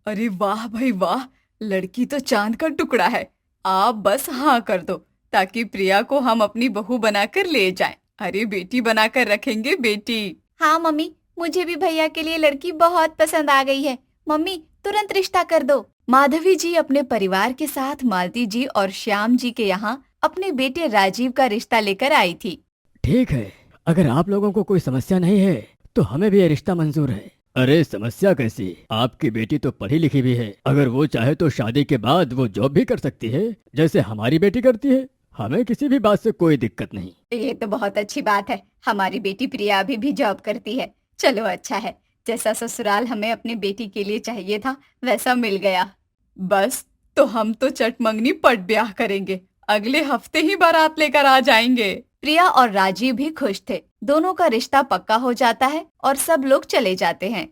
अरे वाह भाई वाह, लड़की तो चांद का टुकड़ा है। आप बस हाँ कर दो ताकि प्रिया को हम अपनी बहू बनाकर ले जाएं। अरे बेटी बनाकर रखेंगे बेटी। हाँ मम्मी, मुझे भी भैया के लिए लड़की बहुत पसंद आ गई है। मम्मी तुरंत रिश्ता कर दो। माधवी जी अपने परिवार के साथ मालती जी और श्याम जी के यहाँ अपने बेटे राजीव का रिश्ता लेकर आई थी। ठीक है, अगर आप लोगों को कोई समस्या नहीं है तो हमें भी ये रिश्ता मंजूर है। अरे समस्या कैसी? आपकी बेटी तो पढ़ी लिखी भी है। अगर वो चाहे तो शादी के बाद वो जॉब भी कर सकती है, जैसे हमारी बेटी करती है। हमें किसी भी बात से कोई दिक्कत नहीं। ये तो बहुत अच्छी बात है। हमारी बेटी प्रिया अभी भी जॉब करती है। चलो अच्छा है, जैसा ससुराल हमें अपनी बेटी के लिए चाहिए था वैसा मिल गया। बस, तो हम तो चटमंगनी पट ब्याह करेंगे। अगले हफ्ते ही बारात लेकर आ जाएंगे। प्रिया और राजीव भी खुश थे। दोनों का रिश्ता पक्का हो जाता है और सब लोग चले जाते हैं।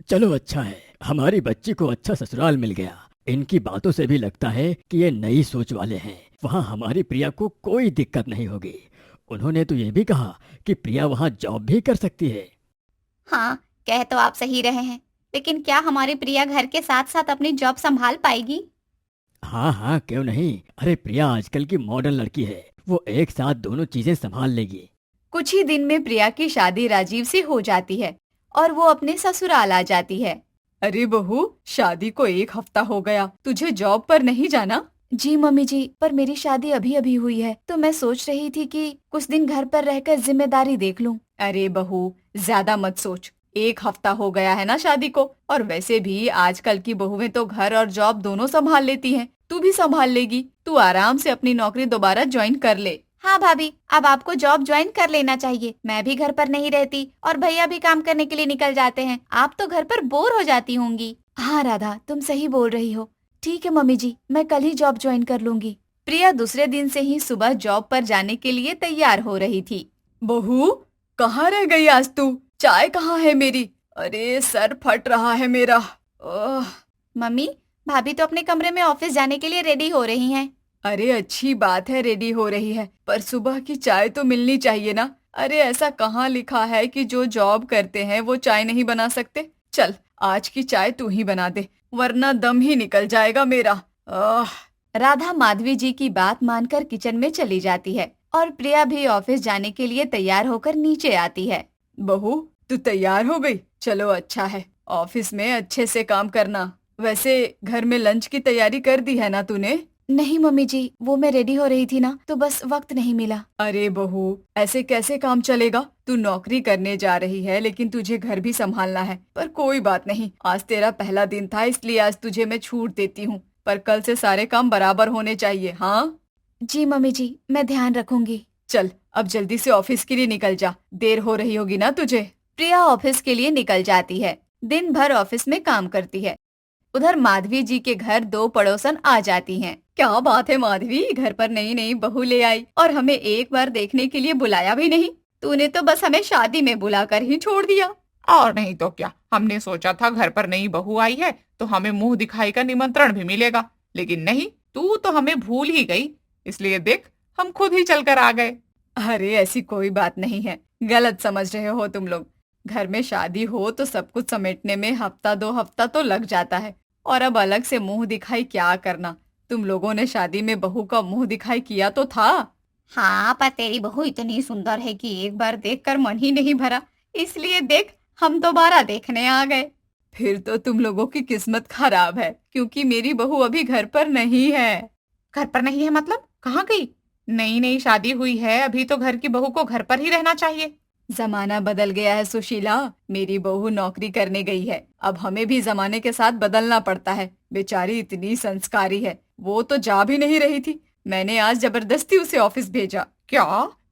चलो अच्छा है, हमारी बच्ची को अच्छा ससुराल मिल गया। इनकी बातों से भी लगता है कि ये नई सोच वाले हैं। वहाँ हमारी प्रिया को कोई दिक्कत नहीं होगी। उन्होंने तो ये भी कहा कि प्रिया वहाँ जॉब भी कर सकती है। हाँ, कह तो आप सही रहे हैं, लेकिन क्या हमारी प्रिया घर के साथ साथ अपनी जॉब संभाल पाएगी? हाँ हाँ, क्यों नहीं। अरे प्रिया आजकल की मॉडर्न लड़की है, वो एक साथ दोनों चीजें संभाल लेगी। कुछ ही दिन में प्रिया की शादी राजीव से हो जाती है और वो अपने ससुराल आ जाती है। अरे बहू, शादी को 1 हफ्ता हो गया, तुझे जॉब पर नहीं जाना? जी मम्मी जी, पर मेरी शादी अभी अभी हुई है तो मैं सोच रही थी कि कुछ दिन घर पर रहकर जिम्मेदारी देख लूं। अरे बहू, ज्यादा मत सोच। 1 हफ्ता हो गया है ना शादी को, और वैसे भी आजकल की बहुएं तो घर और जॉब दोनों संभाल लेती हैं। तू भी संभाल लेगी। तू आराम से अपनी नौकरी दोबारा ज्वाइन कर ले। हाँ भाभी, अब आपको जॉब ज्वाइन कर लेना चाहिए। मैं भी घर पर नहीं रहती और भैया भी काम करने के लिए निकल जाते हैं। आप तो घर पर बोर हो जाती होंगी। हाँ राधा, तुम सही बोल रही हो। ठीक है मम्मी जी, मैं कल ही जॉब ज्वाइन कर लूंगी। प्रिया दूसरे दिन से ही सुबह जॉब पर जाने के लिए तैयार हो रही थी। बहू, कहाँ रह गई आज तू? चाय कहाँ है मेरी? अरे सर फट रहा है मेरा। ओह। मम्मी, भाभी तो अपने कमरे में ऑफिस जाने के लिए रेडी हो रही हैं। अरे अच्छी बात है रेडी हो रही है, पर सुबह की चाय तो मिलनी चाहिए ना। अरे ऐसा कहाँ लिखा है कि जो जॉब करते हैं वो चाय नहीं बना सकते? चल, आज की चाय तू ही बना दे, वरना दम ही निकल जाएगा मेरा। आह। राधा माधवी जी की बात मानकर किचन में चली जाती है और प्रिया भी ऑफिस जाने के लिए तैयार होकर नीचे आती है। बहू, तू तैयार हो गई? चलो अच्छा है, ऑफिस में अच्छे से काम करना। वैसे घर में लंच की तैयारी कर दी है ना तूने? नहीं मम्मी जी, वो मैं रेडी हो रही थी ना तो बस वक्त नहीं मिला। अरे बहू, ऐसे कैसे काम चलेगा? तू नौकरी करने जा रही है लेकिन तुझे घर भी संभालना है। पर कोई बात नहीं, आज तेरा पहला दिन था इसलिए आज तुझे मैं छूट देती हूँ, पर कल से सारे काम बराबर होने चाहिए। हाँ जी मम्मी जी, मैं ध्यान रखूंगी। चल, अब जल्दी से ऑफिस के लिए निकल जा, देर हो रही होगी ना तुझे। प्रिया ऑफिस के लिए निकल जाती है। दिन भर ऑफिस में काम करती है। उधर माधवी जी के घर दो पड़ोसन आ जाती हैं। क्या बात है माधवी, घर पर नई नई बहू ले आई और हमें एक बार देखने के लिए बुलाया भी नहीं। तूने तो बस हमें शादी में बुलाकर ही छोड़ दिया। और नहीं तो क्या, हमने सोचा था घर पर नई बहू आई है तो हमें मुंह दिखाई का निमंत्रण भी मिलेगा, लेकिन नहीं, तू तो हमें भूल ही गई। इसलिए देख, हम खुद ही चलकर आ गए। अरे ऐसी कोई बात नहीं है, गलत समझ रहे हो तुम लोग। घर में शादी हो तो सब कुछ समेटने में हफ्ता 2 हफ्ता तो लग जाता है, और अब अलग से मुंह दिखाई क्या करना। तुम लोगों ने शादी में बहू का मुंह दिखाई किया तो था। हाँ, पर तेरी बहू इतनी सुंदर है कि एक बार देखकर मन ही नहीं भरा, इसलिए देख हम दोबारा देखने आ गए। फिर तो तुम लोगों की किस्मत खराब है, क्योंकि मेरी बहू अभी घर पर नहीं है। घर पर नहीं है मतलब कहाँ गई? नई नई शादी हुई है, अभी तो घर की बहू को घर पर ही रहना चाहिए। जमाना बदल गया है सुशीला, मेरी बहू नौकरी करने गई है। अब हमें भी जमाने के साथ बदलना पड़ता है। बेचारी इतनी संस्कारी है, वो तो जा भी नहीं रही थी। मैंने आज जबरदस्ती उसे ऑफिस भेजा। क्या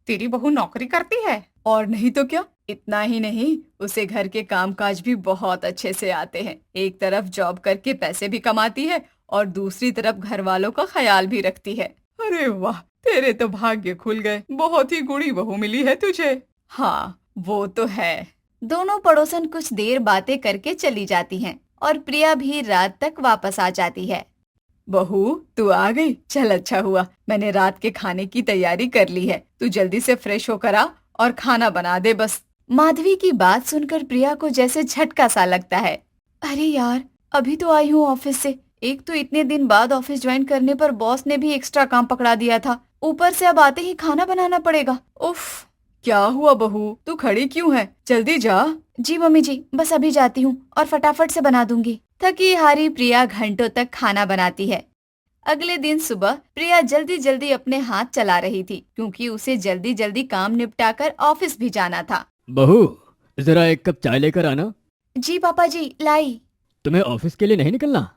तेरी बहू नौकरी करती है? और नहीं तो क्या, इतना ही नहीं, उसे घर के कामकाज भी बहुत अच्छे से आते हैं। एक तरफ जॉब करके पैसे भी कमाती है और दूसरी तरफ घर वालों का ख्याल भी रखती है। अरे वाह, तेरे तो भाग्य खुल गए, बहुत ही गुणी बहू मिली है तुझे। हाँ, वो तो है। दोनों पड़ोसन कुछ देर बातें करके चली जाती हैं और प्रिया भी रात तक वापस आ जाती है। बहू, तू आ गई? चल अच्छा हुआ, मैंने रात के खाने की तैयारी कर ली है। तू जल्दी से फ्रेश होकर आ और खाना बना दे बस। माधवी की बात सुनकर प्रिया को जैसे झटका सा लगता है। अरे यार, अभी तो आई हूँ ऑफिस से। एक तो इतने दिन बाद ऑफिस ज्वाइन करने पर बॉस ने भी एक्स्ट्रा काम पकड़ा दिया था, ऊपर से अब आते ही खाना बनाना पड़ेगा। उफ, क्या हुआ बहू, तू खड़ी क्यों है? जल्दी जा। जी मम्मी जी, बस अभी जाती हूँ और फटाफट से बना दूंगी। थकी हारी प्रिया घंटों तक खाना बनाती है। अगले दिन सुबह प्रिया जल्दी जल्दी अपने हाथ चला रही थी, क्योंकि उसे जल्दी जल्दी काम निपटाकर ऑफिस भी जाना था। बहू, जरा एक कप चाय लेकर आना। जी पापा जी, लाई। तुम्हें ऑफिस के लिए नहीं निकलना?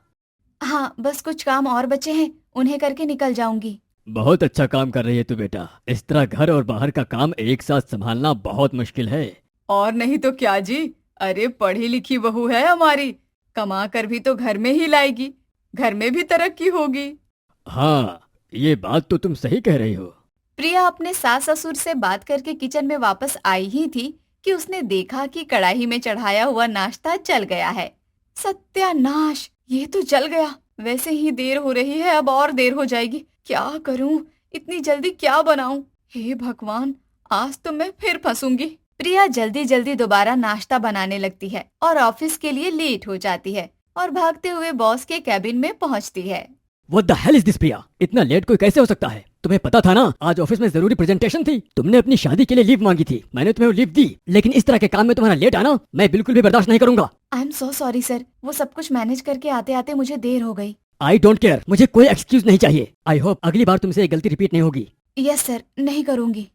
हाँ, बस कुछ काम और बचे हैं, उन्हें करके निकल जाऊंगी। बहुत अच्छा काम कर रही है तू बेटा। इस तरह घर और बाहर का काम एक साथ संभालना बहुत मुश्किल है। और नहीं तो क्या जी, अरे पढ़ी लिखी बहू है हमारी, कमा कर भी तो घर में ही लाएगी, घर में भी तरक्की होगी। हाँ, ये बात तो तुम सही कह रही हो। प्रिया अपने सास ससुर से बात करके किचन में वापस आई ही थी कि उसने देखा कि कढ़ाई में चढ़ाया हुआ नाश्ता जल गया है। सत्यानाश, ये तो जल गया। वैसे ही देर हो रही है, अब और देर हो जाएगी। क्या करूं, इतनी जल्दी क्या बनाऊं? हे भगवान, आज तो मैं फिर फंसूंगी। प्रिया जल्दी जल्दी दोबारा नाश्ता बनाने लगती है और ऑफिस के लिए लेट हो जाती है और भागते हुए बॉस के कैबिन में पहुंचती है। What the hell is this प्रिया? इतना लेट कोई कैसे हो सकता है? तुम्हें पता था ना आज ऑफिस में जरूरी प्रेजेंटेशन थी। तुमने अपनी शादी के लिए लीव मांगी थी, मैंने तुम्हें वो लीव दी, लेकिन इस तरह के काम में तुम्हारा लेट आना मैं बिल्कुल भी बर्दाश्त नहीं करूंगा। I am so sorry sir, वो सब कुछ मैनेज करके आते आते मुझे देर हो गई। आई डोंट केयर, मुझे कोई एक्सक्यूज नहीं चाहिए। आई होप अगली बार तुमसे ये गलती रिपीट नहीं होगी। यस सर, नहीं करूंगी।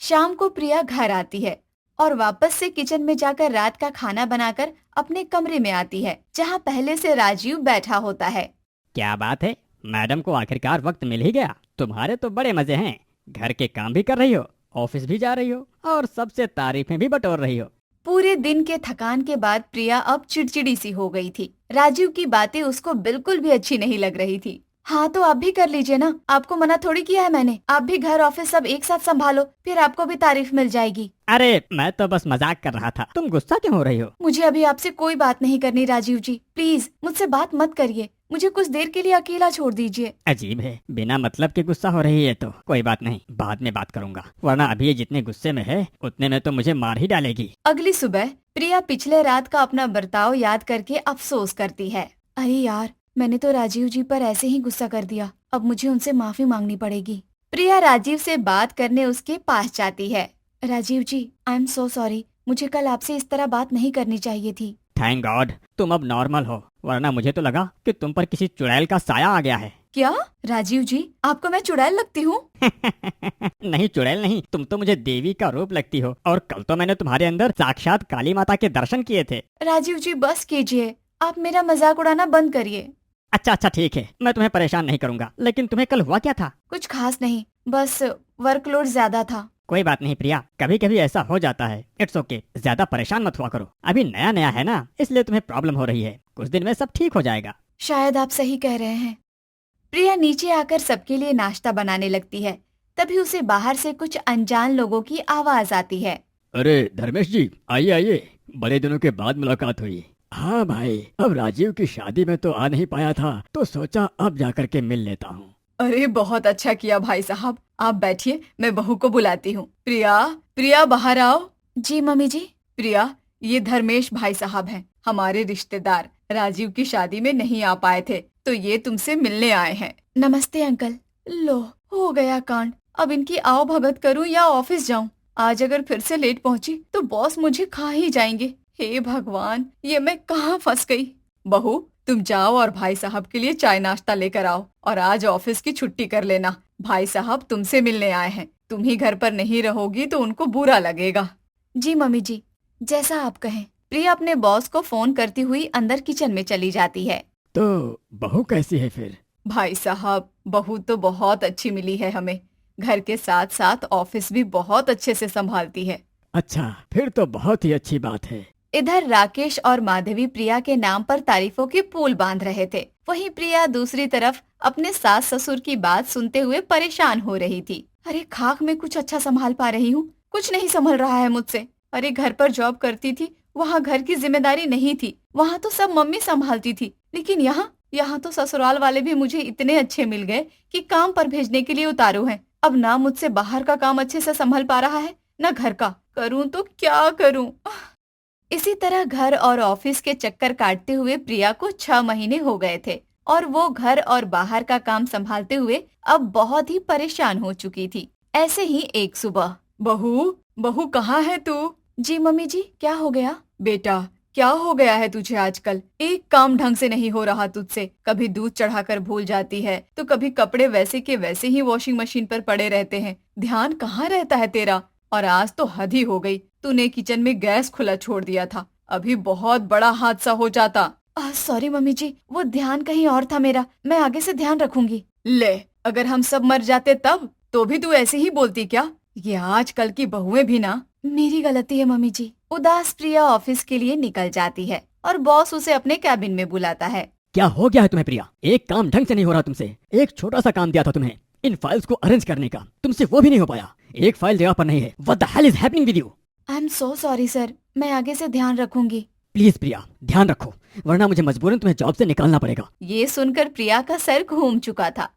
शाम को प्रिया घर आती है और वापस से किचन में जाकर रात का खाना बनाकर अपने कमरे में आती है, जहाँ पहले से राजीव बैठा होता है। क्या बात है मैडम को, आखिरकार वक्त मिल ही गया। तुम्हारे तो बड़े मजे हैं, घर के काम भी कर रही हो, ऑफिस भी जा रही हो और सबसे तारीफें भी बटोर रही हो। पूरे दिन के थकान के बाद प्रिया अब चिड़चिड़ी सी हो गई थी। राजीव की बातें उसको बिल्कुल भी अच्छी नहीं लग रही थी। हाँ तो आप भी कर लीजिए ना, आपको मना थोड़ी किया है मैंने। आप भी घर ऑफिस सब एक साथ संभालो, फिर आपको भी तारीफ मिल जाएगी। अरे मैं तो बस मजाक कर रहा था, तुम गुस्सा क्यों हो रही हो? मुझे अभी आपसे कोई बात नहीं करनी राजीव जी, प्लीज मुझसे बात मत करिए, मुझे कुछ देर के लिए अकेला छोड़ दीजिए। अजीब है, बिना मतलब के गुस्सा हो रही है। तो कोई बात नहीं, बाद में बात करूंगा, वरना अभी ये जितने गुस्से में है उतने में तो मुझे मार ही डालेगी। अगली सुबह प्रिया पिछले रात का अपना बर्ताव याद करके अफसोस करती है। अरे यार, मैंने तो राजीव जी पर ऐसे ही गुस्सा कर दिया, अब मुझे उनसे माफी मांगनी पड़ेगी। प्रिया राजीव से बात करने उसके पास जाती है। राजीव जी, आई एम सो सॉरी, मुझे कल आपसे इस तरह बात नहीं करनी चाहिए थी। थैंक गॉड तुम अब नॉर्मल हो, वरना मुझे तो लगा कि तुम पर किसी चुड़ैल का साया आ गया है। क्या राजीव जी, आपको मैं चुड़ैल लगती हूँ? नहीं चुड़ैल नहीं, तुम तो मुझे देवी का रूप लगती हो, और कल तो मैंने तुम्हारे अंदर साक्षात काली माता के दर्शन किए थे। राजीव जी बस कीजिए, आप मेरा मजाक उड़ाना बंद करिए। अच्छा ठीक है, मैं तुम्हें परेशान नहीं करूंगा, लेकिन तुम्हें कल हुआ क्या था? कुछ खास नहीं, बस वर्कलोड ज्यादा था। कोई बात नहीं प्रिया, कभी कभी ऐसा हो जाता है, इट्स ओके, ज्यादा परेशान मत हुआ करो। अभी नया नया है ना, इसलिए तुम्हें प्रॉब्लम हो रही है, कुछ दिन में सब ठीक हो जाएगा। शायद आप सही कह रहे हैं। प्रिया नीचे आकर सबके लिए नाश्ता बनाने लगती है, तभी उसे बाहर से कुछ अनजान लोगों की आवाज आती है। अरे धर्मेश जी, आइए आइए, बड़े दिनों के बाद मुलाकात हुई। हाँ भाई, अब राजीव की शादी में तो आ नहीं पाया था, तो सोचा अब जाकर के मिल लेता हूँ। अरे बहुत अच्छा किया भाई साहब, आप बैठिए, मैं बहू को बुलाती हूँ। प्रिया, प्रिया बाहर आओ। जी मम्मी जी। प्रिया, ये धर्मेश भाई साहब हैं, हमारे रिश्तेदार, राजीव की शादी में नहीं आ पाए थे, तो ये तुमसे मिलने आए हैं। नमस्ते अंकल। लो, हो गया कांड, अब इनकी आओ भगत करूं या ऑफिस जाऊं? आज अगर फिर से लेट पहुंची तो बॉस मुझे खा ही जाएंगे। हे भगवान, ये मैं कहाँ फंस गई। बहू, तुम जाओ और भाई साहब के लिए चाय नाश्ता लेकर आओ, और आज ऑफिस की छुट्टी कर लेना। भाई साहब तुमसे मिलने आए हैं, तुम ही घर पर नहीं रहोगी तो उनको बुरा लगेगा। जी मम्मी जी, जैसा आप कहें। प्रिया अपने बॉस को फोन करती हुई अंदर किचन में चली जाती है। तो बहू कैसी है फिर? भाई साहब, बहू तो बहुत अच्छी मिली है हमें, घर के साथ साथ ऑफिस भी बहुत अच्छे से संभालती है। अच्छा, फिर तो बहुत ही अच्छी बात है। इधर राकेश और माधवी प्रिया के नाम पर तारीफों के पुल बांध रहे थे, वहीं प्रिया दूसरी तरफ अपने सास ससुर की बात सुनते हुए परेशान हो रही थी। अरे खाक में कुछ अच्छा संभाल पा रही हूँ, कुछ नहीं संभल रहा है मुझसे। अरे घर पर जॉब करती थी, वहाँ घर की जिम्मेदारी नहीं थी, वहाँ तो सब मम्मी संभालती थी, लेकिन यहाँ तो ससुराल वाले भी मुझे इतने अच्छे मिल गए कि काम पर भेजने के लिए उतारू हैं। अब ना मुझसे बाहर का काम अच्छे से संभल पा रहा है, न घर का। करूँ तो क्या करूँ? इसी तरह घर और ऑफिस के चक्कर काटते हुए प्रिया को 6 महीने हो गए थे और वो घर और बाहर का काम संभालते हुए अब बहुत ही परेशान हो चुकी थी। ऐसे ही एक सुबह। बहू, बहू कहाँ है तू? जी मम्मी जी, क्या हो गया? बेटा, क्या हो गया है तुझे आजकल? एक काम ढंग से नहीं हो रहा तुझसे। कभी दूध चढ़ाकर भूल जाती है तो कभी कपड़े वैसे के वैसे ही वॉशिंग मशीन पर पड़े रहते हैं। ध्यान कहाँ रहता है तेरा? और आज तो हद ही हो गई, तूने किचन में गैस खुला छोड़ दिया था। अभी बहुत बड़ा हादसा हो जाता। सॉरी मम्मी जी, वो ध्यान कहीं और था मेरा। मैं आगे से ध्यान रखूंगी। ले, अगर हम सब मर जाते तब तो भी तू ऐसे ही बोलती क्या? ये आजकल की बहुएं भी ना। मेरी गलती है मम्मी जी। उदास प्रिया ऑफिस के लिए निकल जाती है और बॉस उसे अपने कैबिन में बुलाता है। क्या हो गया है तुम्हें प्रिया? एक काम ढंग से नहीं हो रहा तुमसे। एक छोटा सा काम दिया था तुम्हें, इन फाइल्स को अरेंज करने का, तुमसे वो भी नहीं हो पाया। एक फाइल जगह पर नहीं है। What the hell is happening with you? I am so sorry sir, मैं आगे से ध्यान रखूंगी। प्लीज प्रिया, ध्यान रखो, वरना मुझे मजबूरन तुम्हें जॉब से निकालना पड़ेगा। ये सुनकर प्रिया का सर घूम चुका था।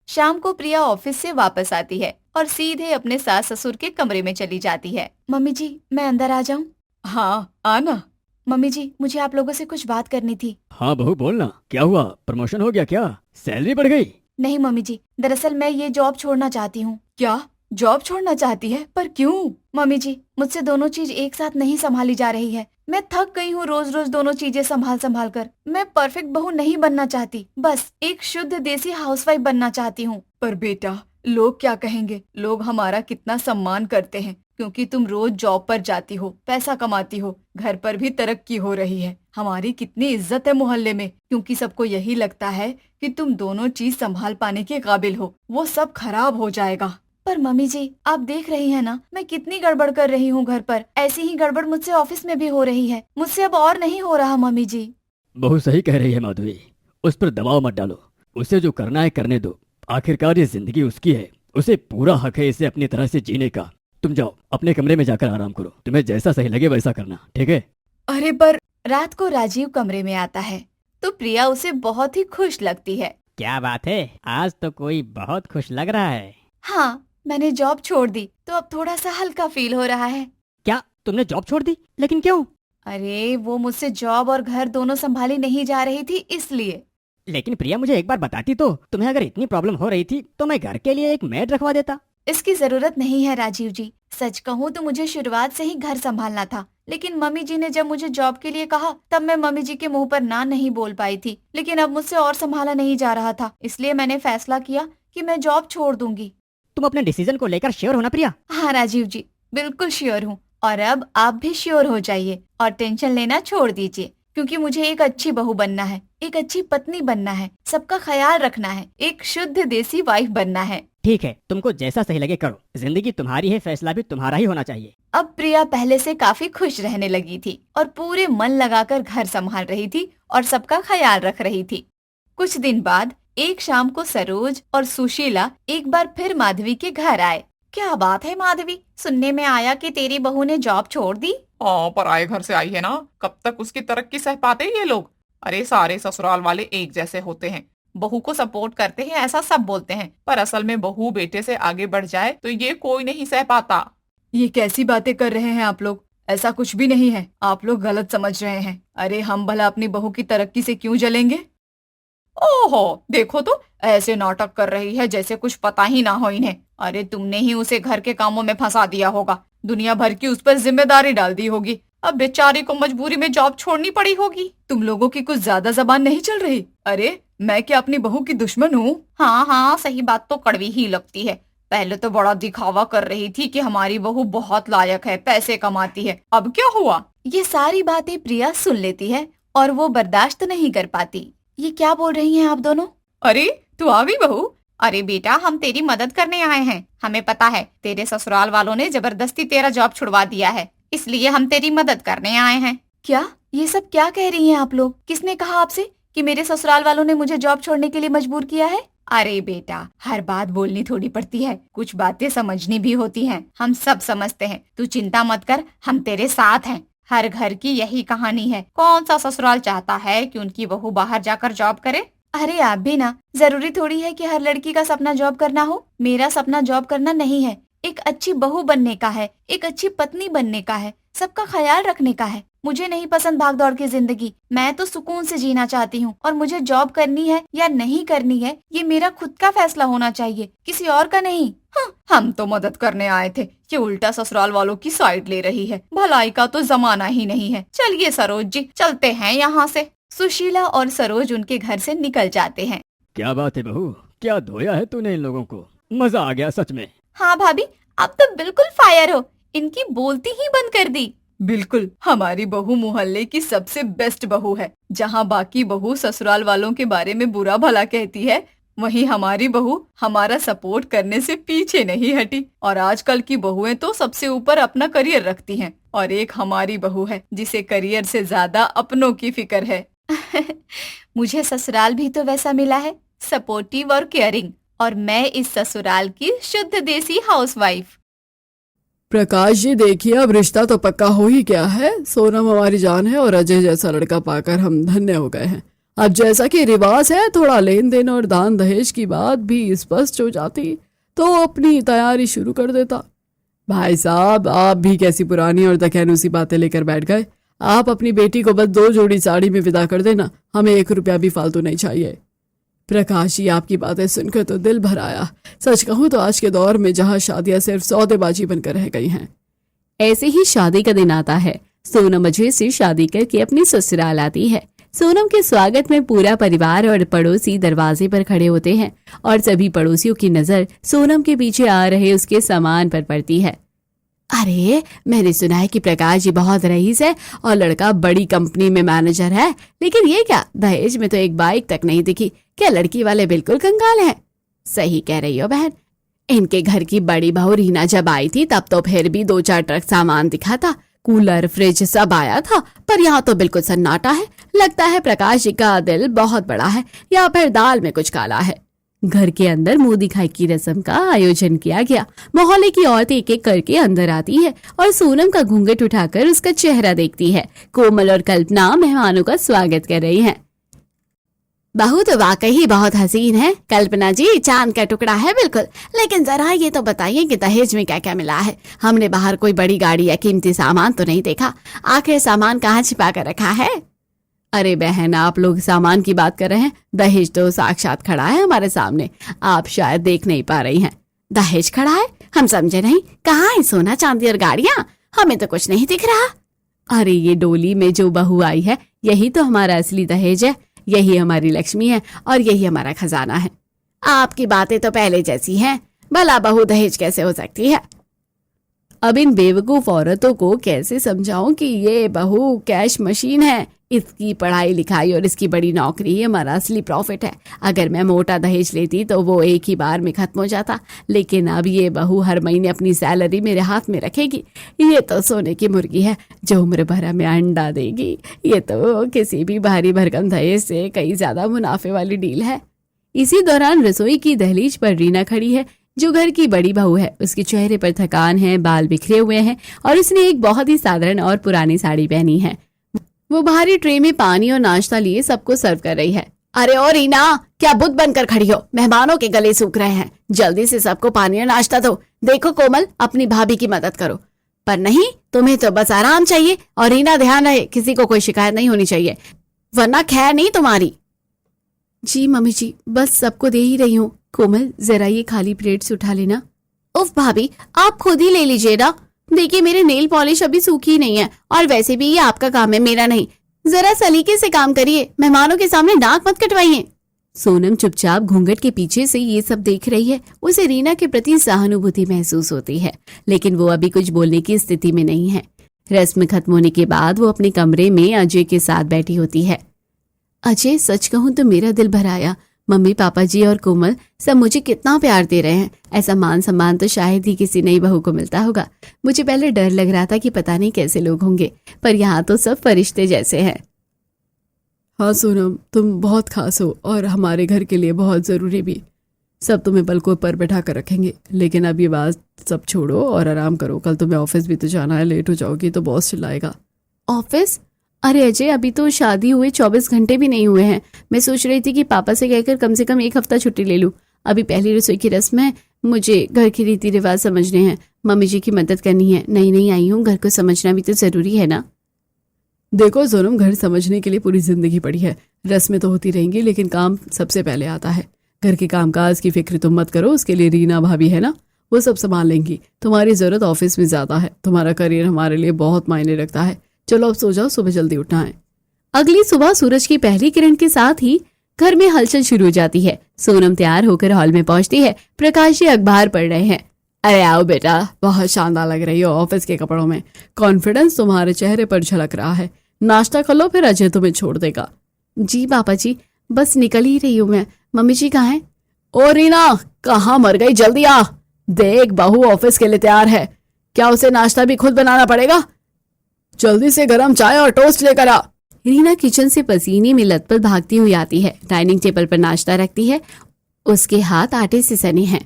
शाम को प्रिया ऑफिस से वापस आती है और सीधे अपने सास ससुर के कमरे में चली जाती है। मम्मी जी, मैं अंदर आ जाऊं? हाँ, आना। मम्मी जी, मुझे आप लोगों से कुछ बात करनी थी। हाँ बहू, बोलना। क्या हुआ? प्रमोशन हो गया क्या? सैलरी बढ़ गई? नहीं मम्मी जी, दरअसल मैं ये जॉब छोड़ना चाहती हूँ। क्या जॉब छोड़ना चाहती है? पर क्यों? मम्मी जी, मुझसे दोनों चीज एक साथ नहीं संभाली जा रही है। मैं थक गई हूँ रोज रोज दोनों चीजें संभाल संभाल कर। मैं परफेक्ट बहू नहीं बनना चाहती, बस एक शुद्ध देसी हाउसवाइफ बनना चाहती हूँ। पर बेटा, लोग क्या कहेंगे? लोग हमारा कितना सम्मान करते हैं क्योंकि तुम रोज जॉब पर जाती हो, पैसा कमाती हो, घर पर भी तरक्की हो रही है। हमारी कितनी इज्जत है मोहल्ले में, क्योंकि सबको यही लगता है कि तुम दोनों चीज संभाल पाने के काबिल हो। वो सब खराब हो जाएगा। पर मम्मी जी, आप देख रही हैं ना, मैं कितनी गड़बड़ कर रही हूँ घर पर। ऐसी ही गड़बड़ मुझसे ऑफिस में भी हो रही है। मुझसे अब और नहीं हो रहा मम्मी जी। बहू सही कह रही है माधवी, उस पर दबाव मत डालो। उसे जो करना है करने दो। आखिरकार ये जिंदगी उसकी है, उसे पूरा हक है इसे अपनी तरह से जीने का। तुम जाओ अपने कमरे में जाकर आराम करो। तुम्हें जैसा सही लगे वैसा करना, ठीक है? अरे पर रात को राजीव कमरे में आता है तो प्रिया उसे बहुत ही खुश लगती है। क्या बात है, आज तो कोई बहुत खुश लग रहा है। हाँ, मैंने जॉब छोड़ दी तो अब थोड़ा सा हल्का फील हो रहा है। क्या तुमने जॉब छोड़ दी? लेकिन क्यों? अरे वो मुझसे जॉब और घर दोनों संभाली नहीं जा रही थी, इसलिए। लेकिन प्रिया, मुझे एक बार बताती तो। तुम्हें अगर इतनी प्रॉब्लम हो रही थी तो मैं घर के लिए एक मेड रखवा देता। इसकी जरूरत नहीं है राजीव जी। सच कहूँ तो मुझे शुरुआत से ही घर संभालना था, लेकिन मम्मी जी ने जब मुझे जॉब के लिए कहा तब मैं मम्मी जी के मुंह पर ना नहीं बोल पाई थी। लेकिन अब मुझसे और संभाला नहीं जा रहा था, इसलिए मैंने फैसला किया कि मैं जॉब छोड़ दूंगी। तुम अपने डिसीजन को लेकर श्योर हो ना प्रिया? हाँ राजीव जी, बिल्कुल श्योर हूँ। और अब आप भी श्योर हो जाइए और टेंशन लेना छोड़ दीजिए, क्योंकि मुझे एक अच्छी बहू बनना है, एक अच्छी पत्नी बनना है, सबका ख्याल रखना है, एक शुद्ध देसी वाइफ बनना है। ठीक है, तुमको जैसा सही लगे करो। जिंदगी तुम्हारी है, फैसला भी तुम्हारा ही होना चाहिए। अब प्रिया पहले से काफी खुश रहने लगी थी और पूरे मन लगाकर घर संभाल रही थी और सबका ख्याल रख रही थी। कुछ दिन बाद एक शाम को सरोज और सुशीला एक बार फिर माधवी के घर आए। क्या बात है माधवी, सुनने में आया कि तेरी बहू ने जॉब छोड़ दी। पर आए घर से आई है ना, कब तक उसकी तरक्की सह पाते ये लोग? अरे सारे ससुराल वाले एक जैसे होते हैं, बहू को सपोर्ट करते हैं ऐसा सब बोलते हैं, पर असल में बहू बेटे से आगे बढ़ जाए तो ये कोई नहीं सह पाता। ये कैसी बातें कर रहे हैं आप लोग? ऐसा कुछ भी नहीं है, आप लोग गलत समझ रहे हैं। अरे हम भला अपनी बहू की तरक्की से क्यों जलेंगे? ओहो, देखो तो ऐसे नाटक कर रही है जैसे कुछ पता ही ना हो इन्हें। अरे तुमने ही उसे घर के कामों में फंसा दिया होगा, दुनिया भर की उस पर जिम्मेदारी डाल दी होगी, अब बेचारी को मजबूरी में जॉब छोड़नी पड़ी होगी। तुम लोगों की कुछ ज्यादा जबान नहीं चल रही? अरे मैं क्या अपनी बहू की दुश्मन हूँ? हाँ, सही बात तो कड़वी ही लगती है। पहले तो बड़ा दिखावा कर रही थी कि हमारी बहू बहुत लायक है, पैसे कमाती है, अब क्या हुआ? ये सारी बातें प्रिया सुन लेती है और वो बर्दाश्त नहीं कर पाती। ये क्या बोल रही हैं आप दोनों? अरे तू आ गई बहू? अरे बेटा, हम तेरी मदद करने आए हैं। हमें पता है तेरे ससुराल वालों ने जबरदस्ती तेरा जॉब छुड़वा दिया है, इसलिए हम तेरी मदद करने आए हैं। क्या ये सब क्या कह रही हैं आप लोग? किसने कहा आपसे कि मेरे ससुराल वालों ने मुझे जॉब छोड़ने के लिए मजबूर किया है? अरे बेटा, हर बात बोलनी थोड़ी पड़ती है, कुछ बातें समझनी भी होती हैं। हम सब समझते हैं, तू चिंता मत कर, हम तेरे साथ हैं। हर घर की यही कहानी है, कौन सा ससुराल चाहता है कि उनकी बहू बाहर जाकर जॉब करे? अरे आप भी ना, जरूरी थोड़ी है कि हर लड़की का सपना जॉब करना हो। मेरा सपना जॉब करना नहीं है, एक अच्छी बहू बनने का है, एक अच्छी पत्नी बनने का है, सबका ख्याल रखने का है। मुझे नहीं पसंद भाग दौड़ की जिंदगी। मैं तो सुकून से जीना चाहती हूँ और मुझे जॉब करनी है या नहीं करनी है ये मेरा खुद का फैसला होना चाहिए, किसी और का नहीं। हाँ, हम तो मदद करने आए थे, ये उल्टा ससुराल वालों की साइड ले रही है। भलाई का तो जमाना ही नहीं है। चलिए सरोज जी, चलते हैं यहाँ से। सुशीला और सरोज उनके घर से निकल जाते हैं। क्या बात है बहू, क्या धोया है तूने इन लोगों को? मजा आ गया सच में। हाँ भाभी, अब तो बिल्कुल फायर हो, इनकी बोलती ही बंद कर दी। बिल्कुल, हमारी बहू मोहल्ले की सबसे बेस्ट बहू है। जहाँ बाकी बहू ससुराल वालों के बारे में बुरा भला कहती है, वहीं हमारी बहू हमारा सपोर्ट करने से पीछे नहीं हटी। और आजकल की बहुएं तो सबसे ऊपर अपना करियर रखती हैं, और एक हमारी बहू है जिसे करियर से ज्यादा अपनों की फिक्र है। मुझे ससुराल भी तो वैसा मिला है, सपोर्टिव और केयरिंग, और मैं इस ससुराल की शुद्ध देसी हाउसवाइफ। प्रकाश जी देखिए, अब रिश्ता तो पक्का हो ही गया है। सोनम हमारी जान है और अजय जैसा लड़का पाकर हम धन्य हो गए हैं। अब जैसा कि रिवाज है, थोड़ा लेन देन और दान दहेज की बात भी स्पष्ट हो जाती तो अपनी तैयारी शुरू कर देता। भाई साहब, आप भी कैसी पुरानी और दकियानूसी बातें लेकर बैठ गए। आप अपनी बेटी को बस 2 जोड़ी साड़ी में विदा कर देना, हमें 1 रुपया भी फालतू नहीं चाहिए। प्रकाश जी, आपकी बातें सुनकर तो दिल भर आया। सच कहूँ तो आज के दौर में जहाँ शादियां सिर्फ सौदेबाजी बनकर रह गई हैं। ऐसे ही शादी का दिन आता है। सोनम अजय से शादी करके अपनी ससुराल आती है। सोनम के स्वागत में पूरा परिवार और पड़ोसी दरवाजे पर खड़े होते हैं और सभी पड़ोसियों की नजर सोनम के पीछे आ रहे उसके सामान पर पड़ती है। अरे, मैंने सुना है कि प्रकाश जी बहुत रईस है और लड़का बड़ी कंपनी में मैनेजर है, लेकिन ये क्या, दहेज में तो एक बाइक तक नहीं दिखी। क्या लड़की वाले बिल्कुल कंगाल हैं? सही कह रही हो बहन। इनके घर की बड़ी बहू रीना जब आई थी तब तो फिर भी 2-4 ट्रक सामान दिखा था, कूलर फ्रिज सब आया था, पर यहाँ तो बिल्कुल सन्नाटा है। लगता है प्रकाश जी का दिल बहुत बड़ा है या फिर दाल में कुछ काला है। घर के अंदर मुंह दिखाई की रस्म का आयोजन किया गया। मोहल्ले की औरतें एक एक करके अंदर आती है और सोनम का घूंघट उठाकर उसका चेहरा देखती है। कोमल और कल्पना मेहमानों का स्वागत कर रही हैं। बहू तो वाकई ही बहुत हसीन है। कल्पना जी चांद का टुकड़ा है बिल्कुल। लेकिन जरा ये तो बताइए कि दहेज में क्या क्या मिला है? हमने बाहर कोई बड़ी गाड़ी या कीमती सामान तो नहीं देखा। आखिर सामान कहाँ छिपा कर रखा है? अरे बहन, आप लोग सामान की बात कर रहे हैं, दहेज तो साक्षात खड़ा है हमारे सामने, आप शायद देख नहीं पा रही हैं। दहेज खड़ा है? हम समझे नहीं। कहाँ है सोना चांदी और गाड़ियां? हमें तो कुछ नहीं दिख रहा। अरे ये डोली में जो बहू आई है यही तो हमारा असली दहेज है, यही हमारी लक्ष्मी है और यही हमारा खजाना है। आपकी बातें तो पहले जैसी हैं, भला बहू दहेज कैसे हो सकती है? अब इन बेवकूफ औरतों को कैसे समझाऊं कि ये बहू कैश मशीन है। इसकी पढ़ाई लिखाई और इसकी बड़ी नौकरी ही हमारा असली प्रॉफिट है। अगर मैं मोटा दहेज लेती तो वो एक ही बार में खत्म हो जाता, लेकिन अब ये बहू हर महीने अपनी सैलरी मेरे हाथ में रखेगी। ये तो सोने की मुर्गी है जो उम्र भर में अंडा देगी। ये तो किसी भी भारी भरकम दहेज से कई ज्यादा मुनाफे वाली डील है। इसी दौरान रसोई की दहलीज पर रीना खड़ी है, जो घर की बड़ी बहू है। उसके चेहरे पर थकान है, बाल बिखरे हुए हैं और उसने एक बहुत ही साधारण और पुरानी साड़ी पहनी है। वो भारी ट्रे में पानी और नाश्ता लिए सबको सर्व कर रही है। अरे ओ रीना, क्या बुत बनकर खड़ी हो? मेहमानों के गले सूख रहे हैं, जल्दी से सबको पानी और नाश्ता दो। देखो कोमल, अपनी भाभी की मदद करो। पर नहीं, तुम्हें तो बस आराम चाहिए। और रीना ध्यान रहे, किसी को कोई शिकायत नहीं होनी चाहिए, वरना खैर नहीं तुम्हारी। जी मम्मी जी, बस सबको दे ही रही हूँ। कोमल, जरा ये खाली प्लेट से उठा लेना। उफ भाभी, आप खुद ही ले लीजिए ना। देखिए मेरे नेल पॉलिश अभी सूखी नहीं है, और वैसे भी ये आपका काम है, मेरा नहीं। जरा सलीके से काम करिए, मेहमानों के सामने नाक मत कटवाइए। सोनम चुपचाप घूंघट के पीछे से ये सब देख रही है। उसे रीना के प्रति सहानुभूति महसूस होती है, लेकिन वो अभी कुछ बोलने की स्थिति में नहीं है। रस्म खत्म होने के बाद वो अपने कमरे में अजय के साथ बैठी होती है। अजय, सच कहूँ तो मेरा दिल भर आया। मम्मी पापा जी और कोमल सब मुझे कितना प्यार दे रहे हैं। ऐसा मान सम्मान तो शायद ही किसी नई बहू को मिलता होगा। मुझे पहले डर लग रहा था कि पता नहीं कैसे लोग होंगे, पर यहाँ तो सब फरिश्ते जैसे हैं। हाँ सोनम, तुम बहुत खास हो और हमारे घर के लिए बहुत जरूरी भी। सब तुम्हें पलकों पर बैठा कर रखेंगे, लेकिन अब ये बात सब छोड़ो और आराम करो। कल तुम्हें ऑफिस भी तो जाना है, लेट हो जाओगी तो बॉस चिल्लाएगा। ऑफिस? अरे अजय, अभी तो शादी हुए 24 घंटे भी नहीं हुए हैं। मैं सोच रही थी कि पापा से कहकर कम से कम 1 हफ्ता छुट्टी ले लूं। अभी पहली रसोई की रस्म है, मुझे घर के रीति रिवाज समझने हैं, मम्मी जी की मदद करनी है। नई नई आई हूँ, घर को समझना भी तो जरूरी है ना। देखो सोनम, घर समझने के लिए पूरी जिंदगी पड़ी है। रस्में तो होती रहेंगी लेकिन काम सबसे पहले आता है। घर के कामकाज की फिक्र तुम मत करो, उसके लिए रीना भाभी है ना, वो सब संभाल लेंगी। तुम्हारी जरूरत ऑफिस में ज्यादा है, तुम्हारा करियर हमारे लिए बहुत मायने रखता है। चलो अब सो जाओ, सुबह जल्दी उठना है। अगली सुबह सूरज की पहली किरण के साथ ही घर में हलचल शुरू हो जाती है। सोनम तैयार होकर हॉल में पहुंचती है। प्रकाश जी अखबार पढ़ रहे हैं। अरे आओ बेटा, बहुत शानदार लग रही हो ऑफिस के कपड़ों में। कॉन्फिडेंस तुम्हारे चेहरे पर झलक रहा है। नाश्ता कर लो, फिर अजय तुम्हें छोड़ देगा। जी पापा जी, बस निकल ही रही हूँ मैं। मम्मी जी कहाँ हैं? ओ रीना, कहाँ मर गई, जल्दी आ। देख, बहू ऑफिस के लिए तैयार है। क्या उसे नाश्ता भी खुद बनाना पड़ेगा? जल्दी से गरम चाय और टोस्ट लेकर आ। रीना किचन से पसीने में लथपथ भागती हुई आती है। डाइनिंग टेबल पर नाश्ता रखती है। उसके हाथ आटे से सने हैं।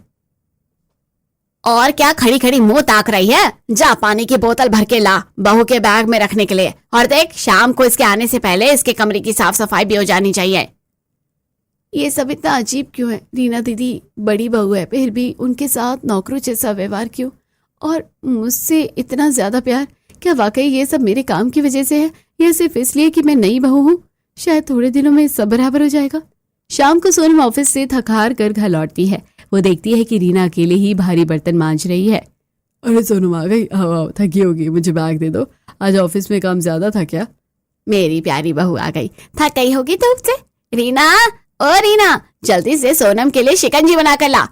और क्या खड़ी खड़ी मुंह ताक रही है? जा पानी की बोतल भर के ला बहू के बैग में रखने के लिए। और देख, शाम को इसके आने से पहले इसके कमरे की साफ सफाई भी हो जानी चाहिए। ये सब इतना अजीब क्यों है? रीना दीदी बड़ी बहू है, फिर भी उनके साथ नौकरों जैसा व्यवहार क्यों? और मुझसे इतना ज्यादा प्यार? क्या वाकई ये सब मेरे काम की वजह से है या सिर्फ इसलिए कि मैं नई बहू हूँ? शायद थोड़े दिनों में सब बराबर हो जाएगा। शाम को सोनम ऑफिस से थक हार कर घर लौटती है। वो देखती है कि रीना अकेले ही भारी बर्तन मांज रही है। अरे सोनम आ गई? आओ आओ, थकी होगी, मुझे बैग दे दो। आज ऑफिस में काम ज्यादा था क्या? मेरी प्यारी बहू आ गई। थक गई होगी धूप से। रीना, ओ रीना, जल्दी से सोनम के लिए शिकंजी बना कर ला।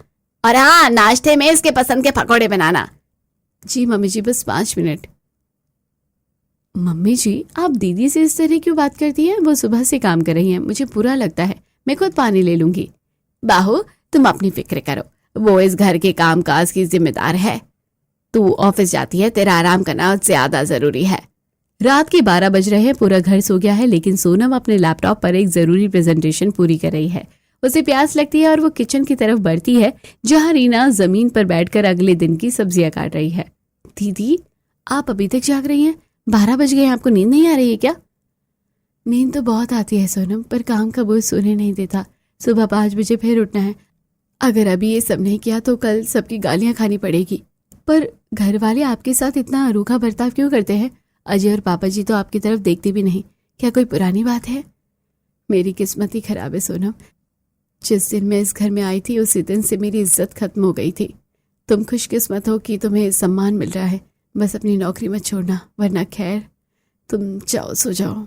और हाँ, नाश्ते में इसके पसंद के पकौड़े बनाना। जी मम्मी जी, बस 5 मिनट। मम्मी जी, आप दीदी से इस तरह क्यों बात करती हैं? वो सुबह से काम कर रही हैं, मुझे बुरा लगता है। मैं खुद पानी ले लूंगी। बाहू, तुम अपनी फिक्र करो, वो इस घर के कामकाज की जिम्मेदार है। तू ऑफिस जाती है, तेरा आराम करना ज्यादा जरूरी है। रात के 12 बज रहे हैं। पूरा घर सो गया है, लेकिन सोनम अपने लैपटॉप पर एक जरूरी प्रेजेंटेशन पूरी कर रही है। उसे प्यास लगती है और वो किचन की तरफ बढ़ती है, जहां रीना जमीन पर बैठकर अगले दिन की सब्जियां काट रही है। दीदी, आप अभी तक जाग रही हैं? 12 बज गए हैं, आपको नींद नहीं आ रही है क्या? नींद तो बहुत आती है सोनम, पर काम का बोझ सोने नहीं देता। सुबह 5 बजे फिर उठना है। अगर अभी ये सब नहीं किया तो कल सबकी गालियां खानी पड़ेगी। पर घर वाले आपके साथ इतना रूखा बर्ताव क्यों करते हैं? अजय और पापा जी तो आपकी तरफ देखते भी नहीं। क्या कोई पुरानी बात है? मेरी किस्मत ही खराब है सोनम। जिस दिन मैं इस घर में आई थी उसी दिन से मेरी इज्जत खत्म हो गई थी। तुम खुशकिस्मत हो कि तुम्हें सम्मान मिल रहा है। बस अपनी नौकरी मत छोड़ना, वरना खैर, तुम जाओ, सो जाओ।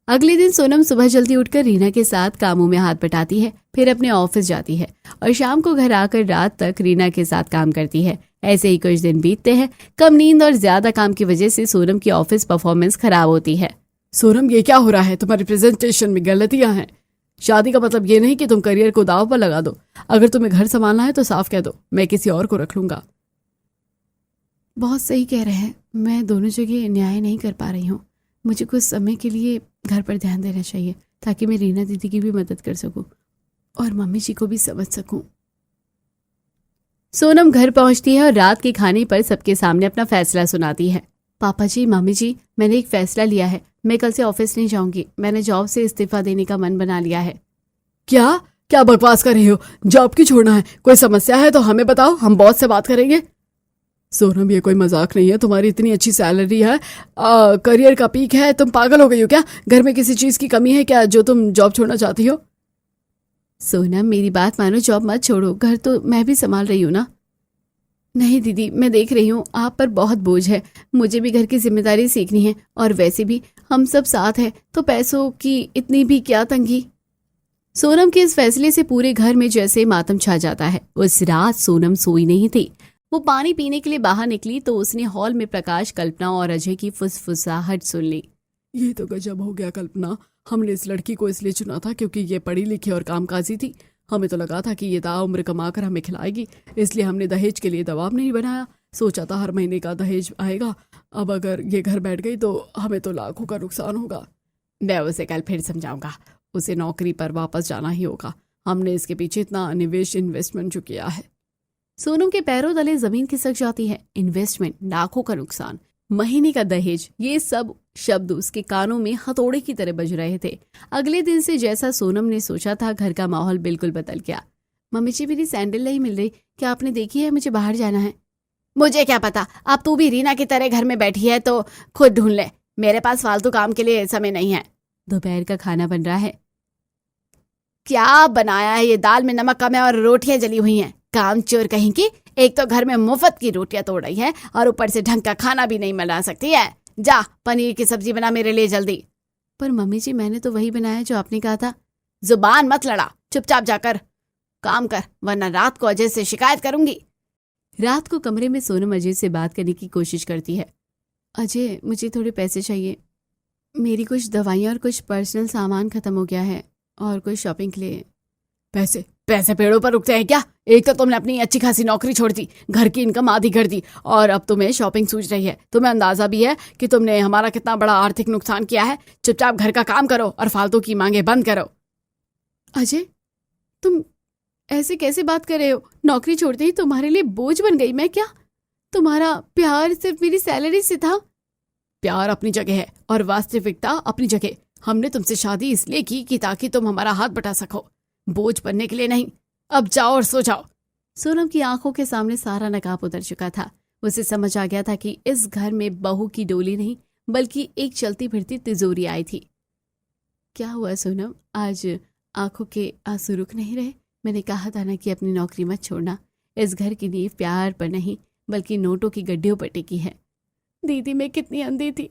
अगले दिन सोनम सुबह जल्दी उठकर रीना के साथ कामों में हाथ बटाती है, फिर अपने ऑफिस जाती है और शाम को घर आकर रात तक रीना के साथ काम करती है। ऐसे ही कुछ दिन बीतते हैं। कम नींद और ज्यादा काम की वजह से सोनम की ऑफिस परफॉर्मेंस खराब होती है। सोनम, ये क्या हो रहा है? तुम्हारी प्रेजेंटेशन में गलतियां हैं। शादी का मतलब ये नहीं कि तुम करियर को दांव पर लगा दो। अगर तुम्हें घर संभालना है तो साफ कह दो, मैं किसी और को रख लूंगा। बहुत सही कह रहे हैं, मैं दोनों जगह न्याय नहीं कर पा रही हूँ। मुझे कुछ समय के लिए घर पर ध्यान देना चाहिए ताकि मैं रीना दीदी की भी मदद कर सकूं और मम्मी जी को भी समझ सकूं। सोनम घर पहुंचती है और रात के खाने पर सबके सामने अपना फैसला सुनाती है। पापा जी, मम्मी जी, मैंने एक फैसला लिया है। मैं कल से ऑफिस नहीं जाऊंगी। मैंने जॉब से इस्तीफा देने का मन बना लिया है। क्या क्या बकवास कर रही हो? जॉब क्यों छोड़ना है? कोई समस्या है तो हमें बताओ, हम बॉस से बात करेंगे। सोनम, ये कोई मजाक नहीं है। तुम्हारी इतनी अच्छी सैलरी है, करियर का पीक है। तुम पागल हो गई हो क्या? घर में किसी चीज की कमी है क्या जो तुम जॉब छोड़ना चाहती हो? सोनम, मेरी बात मानो, जॉब मत छोड़ो। घर तो मैं भी संभाल रही हूँ ना। नहीं दीदी, मैं देख रही हूँ आप पर बहुत बोझ है। मुझे भी घर की जिम्मेदारी सीखनी है और वैसे भी हम सब साथ हैं तो पैसों की इतनी भी क्या तंगी। सोनम के इस फैसले से पूरे घर में जैसे मातम छा जाता है। उस रात सोनम सोई नहीं थी। वो पानी पीने के लिए बाहर निकली तो उसने हॉल में प्रकाश, कल्पना और अजय की फुसफुसाहट सुन ली। ये तो गजब हो गया कल्पना। हमने इस लड़की को इसलिए चुना था क्योंकि ये पढ़ी लिखी और कामकाजी थी। हमें तो लगा था कि ये ताउम्र कमा कर हमें खिलाएगी, इसलिए हमने दहेज के लिए दबाव नहीं बनाया। सोचा था हर महीने का दहेज आएगा। अब अगर ये घर बैठ गई तो हमें तो लाखों का नुकसान होगा। मैं उसे कल फिर समझाऊंगा। उसे नौकरी पर वापस जाना ही होगा। हमने इसके पीछे इतना निवेश इन्वेस्टमेंट जो किया है। सोनम के पैरों तले जमीन खिसक जाती है। इन्वेस्टमेंट, लाखों का नुकसान, महीने का दहेज, ये सब शब्द उसके कानों में हथौड़े की तरह बज रहे थे। अगले दिन से जैसा सोनम ने सोचा था, घर का माहौल बिल्कुल बदल गया। मम्मी जी, मेरी सैंडल नहीं मिल रही, क्या आपने देखी है? मुझे बाहर जाना है। मुझे क्या पता, अब तू भी रीना की तरह घर में बैठी है तो खुद ढूंढ ले। मेरे पास फालतू काम के लिए समय नहीं है। दोपहर का खाना बन रहा है। क्या बनाया है? ये दाल में नमक कम है और रोटियां जली हुई हैं। काम चोर कहीं की। एक तो घर में मुफ्त की रोटियां तोड़ रही है और ऊपर से ढंग का खाना भी नहीं बना सकती है। जा पनीर की सब्जी बना मेरे लिए जल्दी। पर मम्मी जी मैंने तो वही बनाया जो आपने कहा था। जुबान मत लड़ा, चुपचाप जाकर काम कर, वरना रात को अजय से शिकायत करूंगी। रात को कमरे में सोनम अजय से बात करने की कोशिश करती है। अजय मुझे थोड़े पैसे चाहिए। मेरी कुछ दवाइयाँ और कुछ पर्सनल सामान खत्म हो गया है और कुछ शॉपिंग के लिए। पैसे पैसे पेड़ों पर रुकते हैं क्या? एक तो तुमने अपनी अच्छी खासी नौकरी छोड़ दी, घर की इनकम आधी कर दी और अब तुम्हें शॉपिंग सूझ रही है। तुम्हें अंदाजा भी है कि तुमने हमारा कितना बड़ा आर्थिक नुकसान किया है। चुपचाप घर का काम करो और फालतू की मांगे बंद करो। अजय तुम ऐसे कैसे बात कर रहे हो? नौकरी छोड़ते ही तुम्हारे लिए बोझ बन गई मैं क्या? तुम्हारा प्यार सिर्फ मेरी सैलरी से था। प्यार अपनी जगह है और वास्तविकता अपनी जगह। हमने तुमसे शादी इसलिए की कि ताकि तुम हमारा हाथ बटा सको, बोझ बनने के लिए नहीं। अब जाओ और सो जाओ। सोनम की आंखों के सामने सारा नकाब उतर चुका था। उसे समझ आ गया था कि इस घर में बहू की डोली नहीं बल्कि एक चलती फिरती तिजोरी आई थी। क्या हुआ सोनम, आज आंखों के आंसू रुक नहीं रहे? मैंने कहा था ना कि अपनी नौकरी मत छोड़ना। इस घर की नींव प्यार पर नहीं बल्कि नोटों की गड्ढियों पर टिकी है। दीदी मैं कितनी अंधी थी।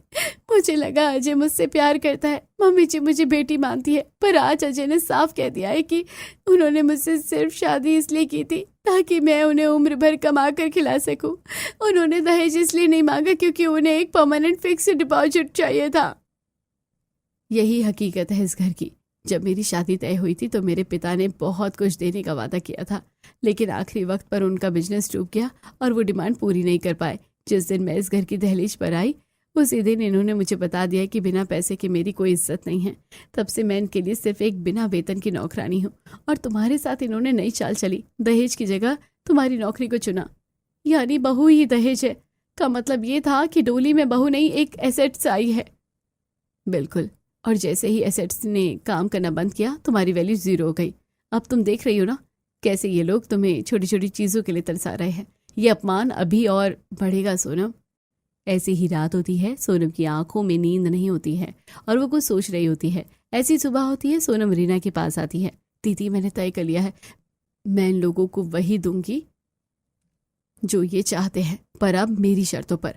मुझे लगा अजय मुझसे प्यार करता है, मम्मी जी मुझे बेटी मानती है। पर आज अजय ने साफ कह दिया है कि उन्होंने मुझसे सिर्फ शादी इसलिए की थी ताकि मैं उन्हें उम्र भर कमा कर खिला सकूं। उन्होंने दहेज इसलिए नहीं मांगा क्योंकि उन्हें एक परमानेंट फिक्स डिपॉजिट चाहिए था। यही हकीकत है इस घर की। जब मेरी शादी तय हुई थी तो मेरे पिता ने बहुत कुछ देने का वादा किया था, लेकिन आखिरी वक्त पर उनका बिजनेस डूब गया और वो डिमांड पूरी नहीं कर पाए। जिस दिन मैं इस घर की दहलीज पर आई उसी दिन इन्होंने मुझे बता दिया कि बिना पैसे के मेरी कोई इज्जत नहीं है। तब से मैं इनके लिए सिर्फ एक बिना वेतन की नौकरानी हूँ और तुम्हारे साथ इन्होंने नई चाल चली। दहेज की जगह तुम्हारी नौकरी को चुना, यानी बहू ही दहेज है। का मतलब ये था कि डोली में बहू नहीं एक एसेट्स आई है। बिल्कुल, और जैसे ही एसेट्स ने काम करना बंद किया तुम्हारी वैल्यू जीरो हो गई। अब तुम देख रही हो ना कैसे ये लोग तुम्हें छोटी छोटी चीजों के लिए तरसा रहे हैं। ये अपमान अभी और बढ़ेगा सोनम। ऐसी ही रात होती है, सोनम की आंखों में नींद नहीं होती है और वो कुछ सोच रही होती है। ऐसी सुबह होती है, सोनम रीना के पास आती है। दीदी मैंने तय कर लिया है, मैं इन लोगों को वही दूंगी जो ये चाहते हैं, पर अब मेरी शर्तों पर।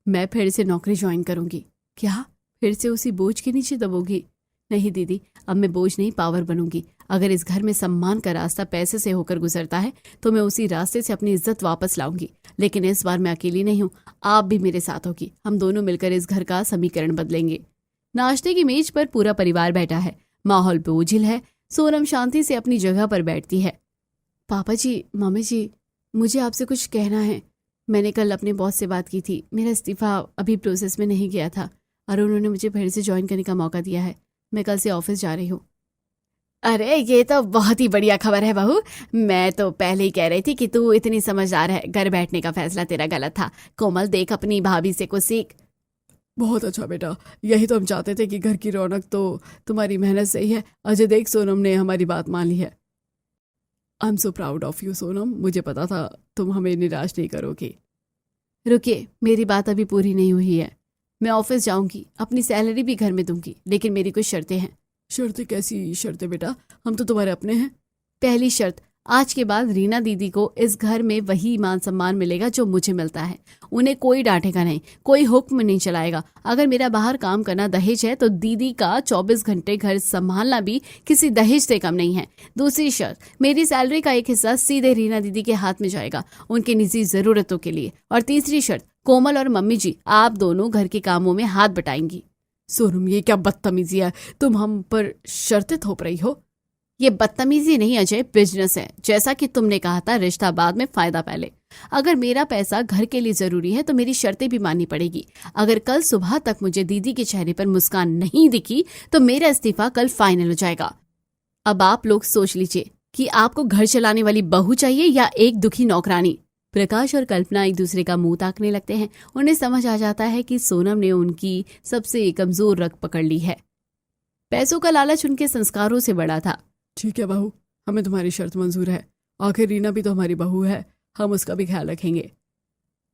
मैं फिर से नौकरी ज्वाइन करूंगी। क्या फिर से उसी बोझ के नीचे दबोगी? नहीं दीदी, अब मैं बोझ नहीं पावर बनूंगी। अगर इस घर में सम्मान का रास्ता पैसे से होकर गुजरता है तो मैं उसी रास्ते से अपनी इज्जत वापस लाऊंगी। लेकिन इस बार मैं अकेली नहीं हूँ, आप भी मेरे साथ होगी। हम दोनों मिलकर इस घर का समीकरण बदलेंगे। नाश्ते की मेज पर पूरा परिवार बैठा है। माहौल बोझिल है। सोनम शांति से अपनी जगह पर बैठती है। पापा जी, मम्मी जी, मुझे आपसे कुछ कहना है। मैंने कल अपने बॉस से बात की थी। मेरा इस्तीफा अभी प्रोसेस में नहीं गया था और उन्होंने मुझे फिर से ज्वाइन करने का मौका दिया है। मैं कल से ऑफिस जा रही हूँ। अरे ये तो बहुत ही बढ़िया खबर है बहू। मैं तो पहले ही कह रही थी कि तू इतनी समझदार है। घर बैठने का फैसला तेरा गलत था। कोमल देख अपनी भाभी से कुछ सीख। बहुत अच्छा बेटा, यही तो हम चाहते थे कि घर की रौनक तो तुम्हारी मेहनत से ही है। अजय देख, सोनम ने हमारी बात मान ली है। I am so proud of you Sonam. मुझे पता था तुम हमें निराश नहीं करोगी। रुकिए, मेरी बात अभी पूरी नहीं हुई है। मैं ऑफिस जाऊंगी, अपनी सैलरी भी घर में दूंगी, लेकिन मेरी कुछ शर्तें हैं। शर्तें? कैसी शर्तें बेटा? हम तो तुम्हारे अपने हैं। पहली शर्त, आज के बाद रीना दीदी को इस घर में वही मान सम्मान मिलेगा जो मुझे मिलता है। उन्हें कोई डांटेगा नहीं, कोई हुक्म नहीं चलाएगा। अगर मेरा बाहर काम करना दहेज है तो दीदी का 24 घंटे घर संभालना भी किसी दहेज से कम नहीं है। दूसरी शर्त, मेरी सैलरी का एक हिस्सा सीधे रीना दीदी के हाथ में जाएगा, उनकी निजी जरूरतों के लिए। और तीसरी शर्त, कोमल और मम्मी जी आप दोनों घर के कामों में हाथ बटाएंगी। सोनम, ये क्या बदतमीजी है? तुम हम पर शर्तें थोप रही हो। ये बदतमीजी नहीं अजय, बिजनेस है। जैसा कि तुमने कहा था, रिश्ता बाद में फायदा पहले। अगर मेरा पैसा घर के लिए जरूरी है तो मेरी शर्तें भी माननी पड़ेगी। अगर कल सुबह तक मुझे दीदी के चेहरे पर मुस्कान नहीं दिखी तो मेरा इस्तीफा कल फाइनल हो जाएगा। अब आप लोग सोच लीजिए कि आपको घर चलाने वाली बहू चाहिए या एक दुखी नौकरानी। प्रकाश और कल्पना एक दूसरे का मुंह ताकने लगते हैं। उन्हें समझ आ जाता है कि सोनम ने उनकी सबसे कमजोर रग पकड़ ली है। पैसों का लालच उनके संस्कारों से बड़ा था। ठीक है बहू, हमें तुम्हारी शर्त मंजूर है। आखिर रीना भी तो हमारी बहू है, हम उसका भी ख्याल रखेंगे।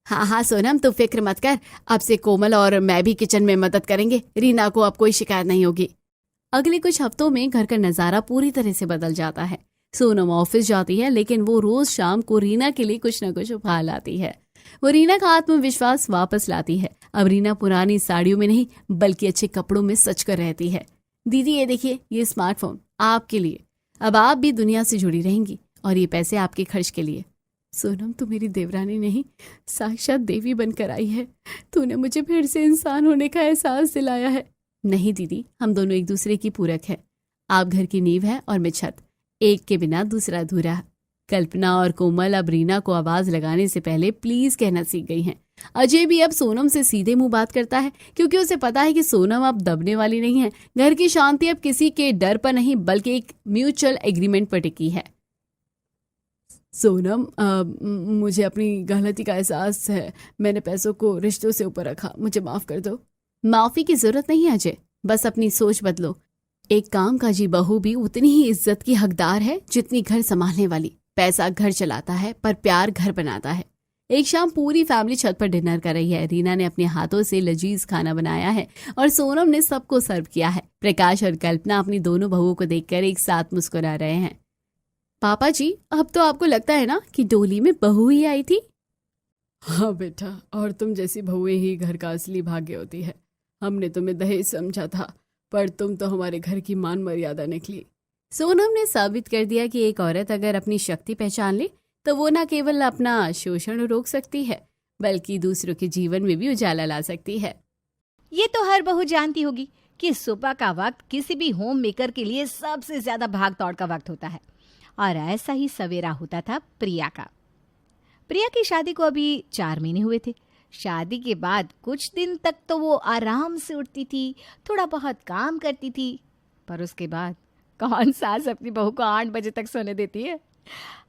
हाँ हाँ सोनम, तू फिक्र मत कर। अब से कोमल और मैं भी किचन में मदद करेंगे। रीना को अब कोई शिकायत नहीं होगी। अगले कुछ हफ्तों में घर का नजारा पूरी तरह से बदल जाता है। सोनम ऑफिस जाती है, लेकिन वो रोज शाम को रीना के लिए कुछ न कुछ उपहार लाती है। वो रीना का आत्मविश्वास वापस लाती है। अब रीना पुरानी साड़ियों में नहीं बल्कि अच्छे कपड़ों में सच कर रहती है। दीदी ये देखिए, ये स्मार्टफोन आपके लिए। अब आप भी दुनिया से जुड़ी रहेंगी और ये पैसे आपके खर्च के लिए। सोनम, तू मेरी देवरानी नहीं, साक्षात देवी बनकर आई है। तूने मुझे फिर से इंसान होने का एहसास दिलाया है। नहीं दीदी, हम दोनों एक दूसरे की पूरक है। आप घर की नींव है और मैं छत। एक के बिना दूसरा अधूरा। कल्पना और कोमल अब रीना को आवाज लगाने से पहले प्लीज कहना सीख गई हैं। अजय भी अब सोनम से सीधे मुंह बात करता है, क्योंकि उसे पता है कि सोनम अब दबने वाली नहीं है। घर की शांति अब किसी के डर पर नहीं बल्कि एक म्यूचुअल एग्रीमेंट पर टिकी है। सोनम, मुझे अपनी गलती का एहसास है। मैंने पैसों को रिश्तों से ऊपर रखा, मुझे माफ कर दो। माफी की जरूरत नहीं है अजय, बस अपनी सोच बदलो। एक कामकाजी बहू भी उतनी ही इज्जत की हकदार है जितनी घर संभालने वाली। पैसा घर चलाता है पर प्यार घर बनाता है। एक शाम पूरी फैमिली छत पर डिनर कर रही है। रीना ने अपने हाथों से लजीज खाना बनाया है और सोनम ने सबको सर्व किया है। प्रकाश और कल्पना अपनी दोनों बहुओं को देखकर एक साथ मुस्कुरा रहे हैं। पापा जी, अब तो आपको लगता है ना कि डोली में बहू ही आई थी? हाँ बेटा, और तुम जैसी बहुएं ही घर का असली भाग्य होती है। हमने तुम्हें दहेज समझा था, पर तुम तो हमारे घर की मान मर्यादा निकली। सोनम ने साबित कर दिया कि एक औरत अगर अपनी शक्ति पहचान ले तो वो न केवल अपना शोषण रोक सकती है बल्कि दूसरों के जीवन में भी उजाला ला सकती है। ये तो हर बहू जानती होगी कि सुबह का वक्त किसी भी होम मेकर के लिए सबसे ज्यादा भाग दौड़ का वक्त होता है, और ऐसा ही सवेरा होता था प्रिया का। प्रिया की शादी को अभी 4 महीने हुए थे। शादी के बाद कुछ दिन तक तो वो आराम से उठती थी, थोड़ा बहुत काम करती थी, पर उसके बाद कौन सास अपनी बहू को 8 बजे तक सोने देती है।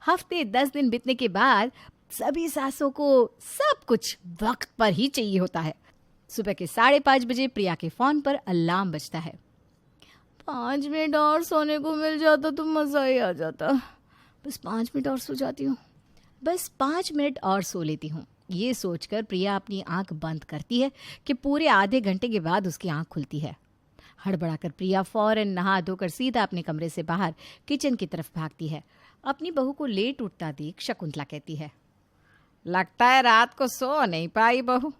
हफ्ते 10 दिन बीतने के बाद सभी सासों को सब कुछ वक्त पर ही चाहिए होता है। सुबह के 5:30 बजे प्रिया के फोन पर अलार्म बजता है। 5 मिनट और सोने को मिल जाता तो मजा ही आ जाता। बस 5 मिनट और सो जाती हूँ, बस 5 मिनट और सो लेती हूँ। ये सोचकर प्रिया अपनी आंख बंद करती है कि पूरे आधे घंटे के बाद उसकी आंख खुलती है। हड़बड़ाकर प्रिया फौरन नहा धोकर सीधा अपने कमरे से बाहर किचन की तरफ भागती है। अपनी बहू को लेट उठता देख शकुंतला कहती है, लगता है रात को सो नहीं पाई बहू।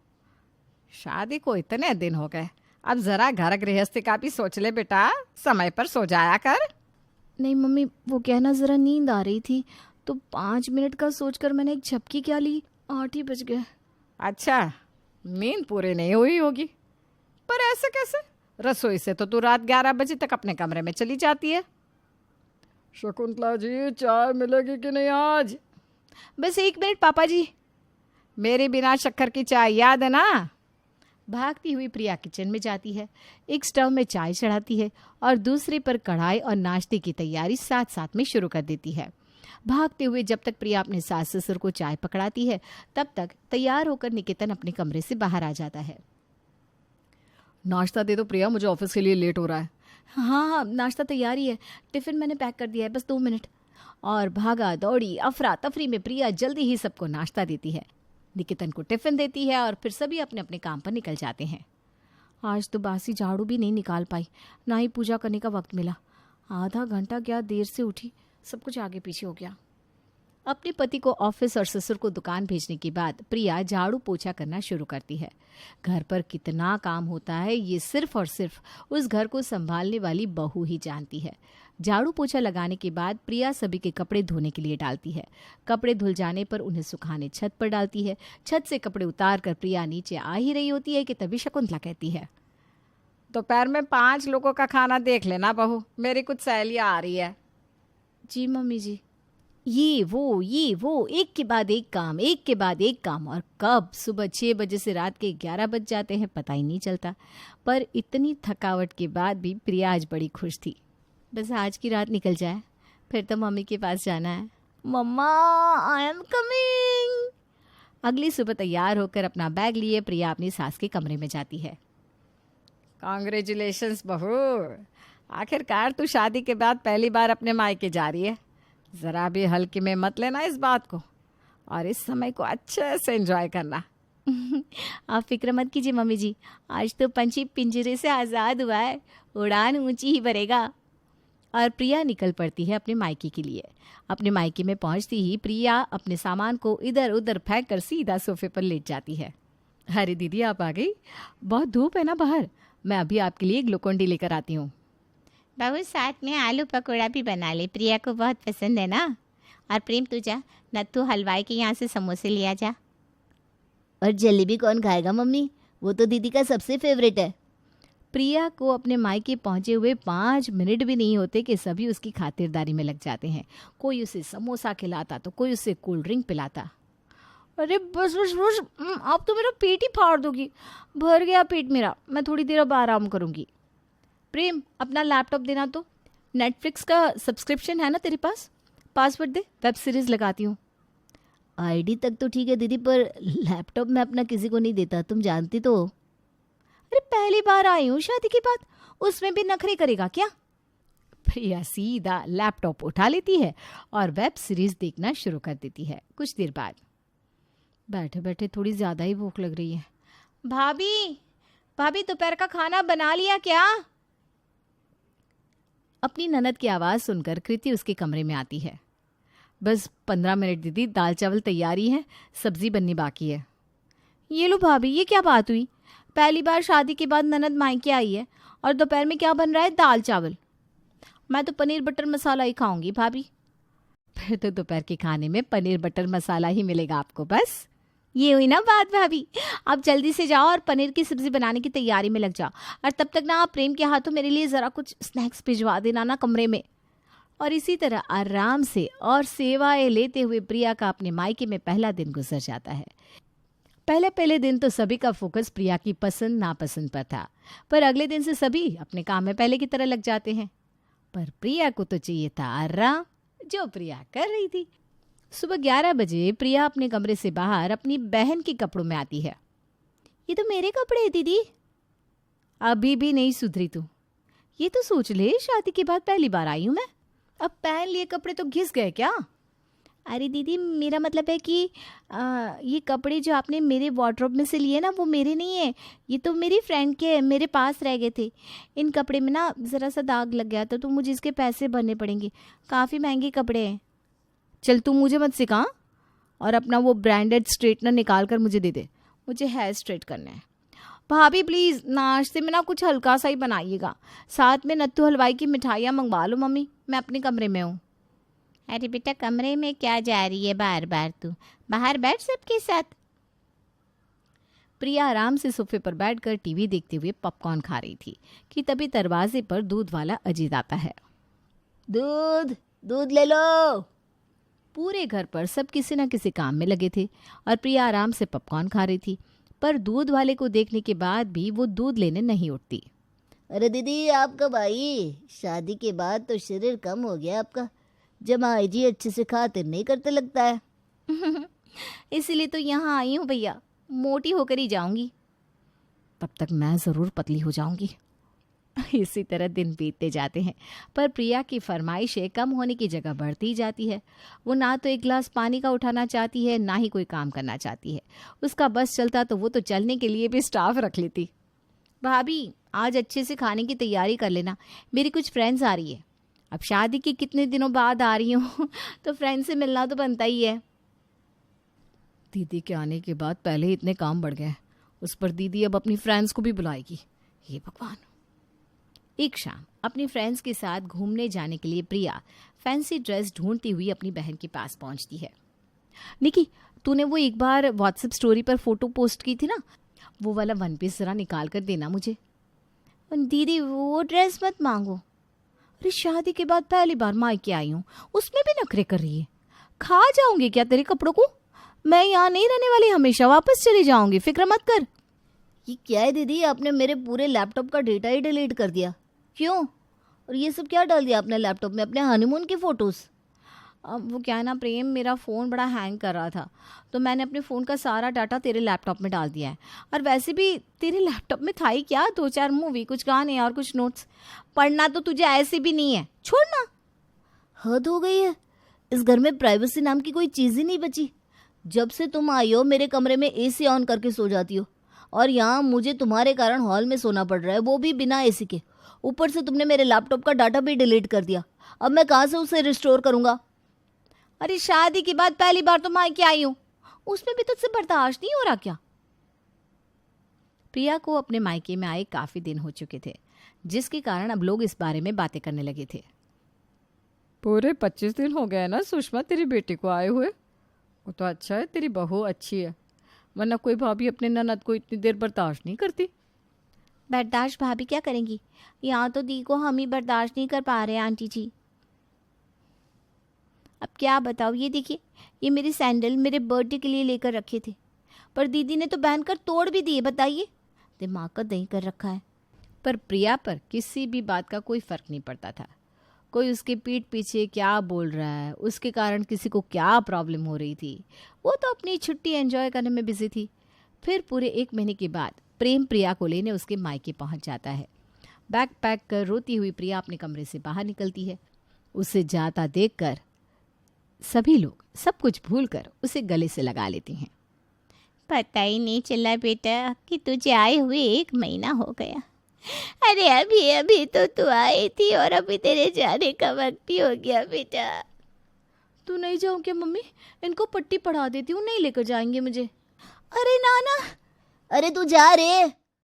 शादी को इतने दिन हो गए, अब जरा घर गृहस्थी का भी सोच ले बेटा, समय पर सो जाया कर। नहीं मम्मी, वो कहना जरा नींद आ रही थी तो 5 मिनट का सोचकर मैंने एक झपकी क्या ली, 8 ही बज गए। अच्छा, नींद पूरी नहीं हुई होगी, पर ऐसे कैसे? रसोई से तो तू रात 11 बजे तक अपने कमरे में चली जाती है। शकुंतला जी, चाय मिलेगी कि नहीं आज? बस 1 मिनट पापा जी, मेरे बिना शक्कर की चाय याद है ना? भागती हुई प्रिया किचन में जाती है, एक स्टव में चाय चढ़ाती है और दूसरे पर कढ़ाई और नाश्ते की तैयारी साथ साथ में शुरू कर देती है। भागते हुए जब तक प्रिया अपने सास ससुर को चाय पकड़ाती है, तब तक तैयार होकर निकेतन अपने कमरे से बाहर आ जाता है। नाश्ता दे दो प्रिया, मुझे ऑफिस के लिए लेट हो रहा है। हाँ हाँ, नाश्ता तैयार ही है, टिफिन मैंने पैक कर दिया है, बस 2 मिनट। और भागा दौड़ी अफरा तफरी में प्रिया जल्दी ही सबको नाश्ता देती है, निकेतन को टिफिन देती है और फिर सभी अपने अपने काम पर निकल जाते हैं। आज तो बासी झाड़ू भी नहीं निकाल पाई, ना ही पूजा करने का वक्त मिला। आधा घंटा क्या देर से उठी, सब कुछ आगे पीछे हो गया। अपने पति को ऑफिस और ससुर को दुकान भेजने के बाद प्रिया झाड़ू पोछा करना शुरू करती है। घर पर कितना काम होता है ये सिर्फ और सिर्फ उस घर को संभालने वाली बहू ही जानती है। झाड़ू पोछा लगाने के बाद प्रिया सभी के कपड़े धोने के लिए डालती है। कपड़े धुल जाने पर उन्हें सुखाने छत पर डालती है। छत से कपड़े उतार कर प्रिया नीचे आ ही रही होती है कि तभी शकुंतला कहती है, दोपहर में 5 लोगों का खाना देख लेना बहू, मेरी कुछ सहेलियां आ रही है। जी मम्मी जी। ये वो एक के बाद एक काम, एक के बाद एक काम, और कब सुबह 6 बजे से रात के 11 बज जाते हैं पता ही नहीं चलता। पर इतनी थकावट के बाद भी प्रिया आज बड़ी खुश थी। बस आज की रात निकल जाए, फिर तो मम्मी के पास जाना है। मम्मा, आई एम कमिंग। अगली सुबह तैयार होकर अपना बैग लिए प्रिया अपनी सास के कमरे में जाती है। कांग्रेचुलेशंस बहू, आखिरकार तू शादी के बाद पहली बार अपने मायके जा रही है। ज़रा भी हल्के में मत लेना इस बात को। और इस समय को अच्छे से एंजॉय करना। आप फिक्र मत कीजिए मम्मी जी, आज तो पंछी पिंजरे से आज़ाद हुआ है, उड़ान ऊंची ही भरेगा। और प्रिया निकल पड़ती है अपने मायके के लिए। अपने मायके में पहुंचती ही प्रिया अपने सामान को इधर उधर फेंक कर सीधा सोफे पर लेट जाती है। अरे दीदी आप आ गई, बहुत धूप है ना बाहर, मैं अभी आपके लिए ग्लूकोन डी लेकर आती हूँ। बहू साथ में आलू पकौड़ा भी बना ले, प्रिया को बहुत पसंद है ना। और प्रेम तू जा, नत्थू हलवाई के यहाँ से समोसे लिया जा। और जलेबी कौन खाएगा मम्मी, वो तो दीदी का सबसे फेवरेट है। प्रिया को अपने मायके पहुंचे हुए 5 मिनट भी नहीं होते कि सभी उसकी खातिरदारी में लग जाते हैं। कोई उसे समोसा खिलाता तो कोई उसे कोल्ड ड्रिंक पिलाता। अरे बस बस बस, आप तो मेरा पेट ही फाड़ दोगी, भर गया पेट मेरा, मैं थोड़ी देर अब आराम करूंगी। प्रेम अपना लैपटॉप देना, तो नेटफ्लिक्स का सब्सक्रिप्शन है ना तेरे पास, पासवर्ड दे, वेब सीरीज लगाती हूँ। आईडी तक तो ठीक है दीदी, पर लैपटॉप मैं अपना किसी को नहीं देता, तुम जानती तो हो। अरे पहली बार आई हूँ शादी के बाद, उसमें भी नखरे करेगा क्या। प्रिया सीधा लैपटॉप उठा लेती है और वेब सीरीज देखना शुरू कर देती है। कुछ देर बाद बैठे बैठे थोड़ी ज़्यादा ही भूख लग रही है। भाभी भाभी दोपहर का खाना बना लिया क्या। अपनी ननद की आवाज़ सुनकर कृति उसके कमरे में आती है। बस 15 मिनट दीदी, दाल चावल तैयारी है, सब्जी बननी बाकी है। ये लो भाभी, ये क्या बात हुई, पहली बार शादी के बाद ननद मायके आई है और दोपहर में क्या बन रहा है, दाल चावल। मैं तो पनीर बटर मसाला ही खाऊंगी भाभी। फिर तो दोपहर के खाने में पनीर बटर मसाला ही मिलेगा आपको। बस ये हुई ना बात भाभी, आप जल्दी से जाओ और पनीर की सब्जी बनाने की तैयारी में लग जाओ। और तब तक ना आप प्रेम के हाथों मेरे लिए ज़रा कुछ स्नैक्स भिजवा देना ना कमरे में। और इसी तरह आराम से और सेवाएं लेते हुए प्रिया का अपने मायके में पहला दिन गुजर जाता है। पहले दिन तो सभी का फोकस प्रिया की पसंद नापसंद पर था, पर अगले दिन से सभी अपने काम में पहले की तरह लग जाते हैं। पर प्रिया को तो चाहिए था आराम, जो प्रिया कर रही थी। सुबह 11 बजे प्रिया अपने कमरे से बाहर अपनी बहन के कपड़ों में आती है। ये तो मेरे कपड़े हैं दीदी। अभी भी नहीं सुधरी तू, ये तो सोच ले शादी के बाद पहली बार आई हूं मैं, अब पहन लिए कपड़े तो घिस गए क्या। अरे दीदी मेरा मतलब है कि ये कपड़े जो आपने मेरे वार्डरोब में से लिए ना, वो मेरे नहीं है, ये तो मेरी फ्रेंड के मेरे पास रह गए थे। इन कपड़े में ना ज़रा सा दाग लग गया था, तो मुझे इसके पैसे भरने पड़ेंगे, काफ़ी महंगे कपड़े हैं। चल तू मुझे मत सिखा, और अपना वो ब्रांडेड स्ट्रेटनर निकाल कर मुझे दे दे, मुझे हेयर स्ट्रेट करना है। भाभी प्लीज़ नाश्ते में ना कुछ हल्का सा ही बनाइएगा, साथ में नत्थू हलवाई की मिठाइयाँ मंगवा लो मम्मी, मैं अपने कमरे में हूँ। अरे बेटा कमरे में क्या जा रही है बार बार, तू बाहर बैठ सबके साथ। प्रिया आराम से सोफे पर बैठकर टीवी देखते हुए पॉपकॉर्न खा रही थी कि तभी दरवाजे पर दूध वाला अजीत आता है। दूध दूध ले लो। पूरे घर पर सब किसी न किसी काम में लगे थे और प्रिया आराम से पॉपकॉर्न खा रही थी, पर दूध वाले को देखने के बाद भी वो दूध लेने नहीं उठती। अरे दीदी आप कब आई, शादी के बाद तो शरीर कम हो गया आपका, जमाई जी अच्छे से खातिर नहीं करते लगता है। इसलिए तो यहाँ आई हूँ भैया, मोटी होकर ही जाऊंगी, तब तक मैं ज़रूर पतली हो जाऊंगी। इसी तरह दिन बीतते जाते हैं, पर प्रिया की फरमाइशें कम होने की जगह बढ़ती जाती है। वो ना तो एक गिलास पानी का उठाना चाहती है, ना ही कोई काम करना चाहती है। उसका बस चलता तो वो तो चलने के लिए भी स्टाफ रख लेती। भाभी आज अच्छे से खाने की तैयारी कर लेना, मेरी कुछ फ्रेंड्स आ रही है। अब शादी के कितने दिनों बाद आ रही हूँ तो फ्रेंड से मिलना तो बनता ही है। दीदी के आने के बाद पहले ही इतने काम बढ़ गए, उस पर दीदी अब अपनी फ्रेंड्स को भी बुलाएगी, ये भगवान। एक शाम अपनी फ्रेंड्स के साथ घूमने जाने के लिए प्रिया फैंसी ड्रेस ढूंढती हुई अपनी बहन के पास पहुंचती है। निकी तूने वो एक बार व्हाट्सएप स्टोरी पर फोटो पोस्ट की थी ना, वो वाला वन पीस जरा निकाल कर देना मुझे। दीदी वो ड्रेस मत मांगो। अरे शादी के बाद पहली बार मायके आई हूँ, उसमें भी नखरे कर रही है। खा जाऊंगी क्या तेरे कपड़ों को, मैं यहाँ नहीं रहने वाली, हमेशा वापस चली जाऊंगी, फिक्र मत कर। ये क्या है दीदी, आपने मेरे पूरे लैपटॉप का डेटा ही डिलीट कर दिया, क्यों? और ये सब क्या डाल दिया आपने लैपटॉप में, अपने हनीमून की फ़ोटोज़? अब वो क्या है ना प्रेम, मेरा फ़ोन बड़ा हैंग कर रहा था, तो मैंने अपने फ़ोन का सारा डाटा तेरे लैपटॉप में डाल दिया है। और वैसे भी तेरे लैपटॉप में था ही क्या, 2-4 मूवी, कुछ गाने और कुछ नोट्स। पढ़ना तो तुझे ऐसे भी नहीं है, छोड़ना। हद हो गई है, इस घर में प्राइवेसी नाम की कोई चीज़ ही नहीं बची। जब से तुम आई हो मेरे कमरे में एसी ऑन करके सो जाती हो, और यहाँ मुझे तुम्हारे कारण हॉल में सोना पड़ रहा है, वो भी बिना एसी के। ऊपर से तुमने मेरे लैपटॉप का डाटा भी डिलीट कर दिया। अब मैं कहाँ से उसे रिस्टोर करूँगा? अरे शादी के बाद पहली बार तो मायके आई हूँ, उसमें भी तुझसे बर्दाश्त नहीं हो रहा क्या? प्रिया को अपने मायके में आए काफी दिन हो चुके थे, जिसके कारण अब लोग इस बारे में बातें करने लगे थे। पूरे 25 दिन हो गए ना सुषमा तेरी बेटी को आए हुए। वो तो अच्छा है, तेरी बहू अच्छी है, वरना कोई भाभी अपने ननद को इतनी देर बर्दाश्त नहीं करती। बर्दाश्त भाभी क्या करेंगी? यहाँ तो दी को हम ही बर्दाश्त नहीं कर पा रहे हैं आंटी जी। अब क्या बताओ, ये देखिए, ये मेरी सैंडल मेरे बर्थडे के लिए लेकर रखे थे, पर दीदी ने तो पहन कर तोड़ भी दिए। बताइए, दिमाग का दही कर रखा है। पर प्रिया पर किसी भी बात का कोई फर्क नहीं पड़ता था। कोई उसके पीठ पीछे क्या बोल रहा है, उसके कारण किसी को क्या प्रॉब्लम हो रही थी, वो तो अपनी छुट्टी एंजॉय करने में बिजी थी। फिर पूरे 1 महीने के बाद प्रेम प्रिया को लेने उसके मायके पहुंच जाता है। बैग पैक कर रोती हुई प्रिया अपने कमरे से बाहर निकलती है। उसे जाता देखकर सभी लोग सब कुछ भूलकर उसे गले से लगा लेते हैं। पता ही नहीं चला बेटा कि तुझे आए हुए 1 महीना हो गया। अरे अभी अभी तो तू आई थी और अभी तेरे जाने का वक्त भी हो गया बेटा। तू नहीं जाऊँ क्या मम्मी? इनको पट्टी पढ़ा देती हूँ, नहीं लेकर जाएंगे मुझे। अरे नाना, अरे तू जा रे।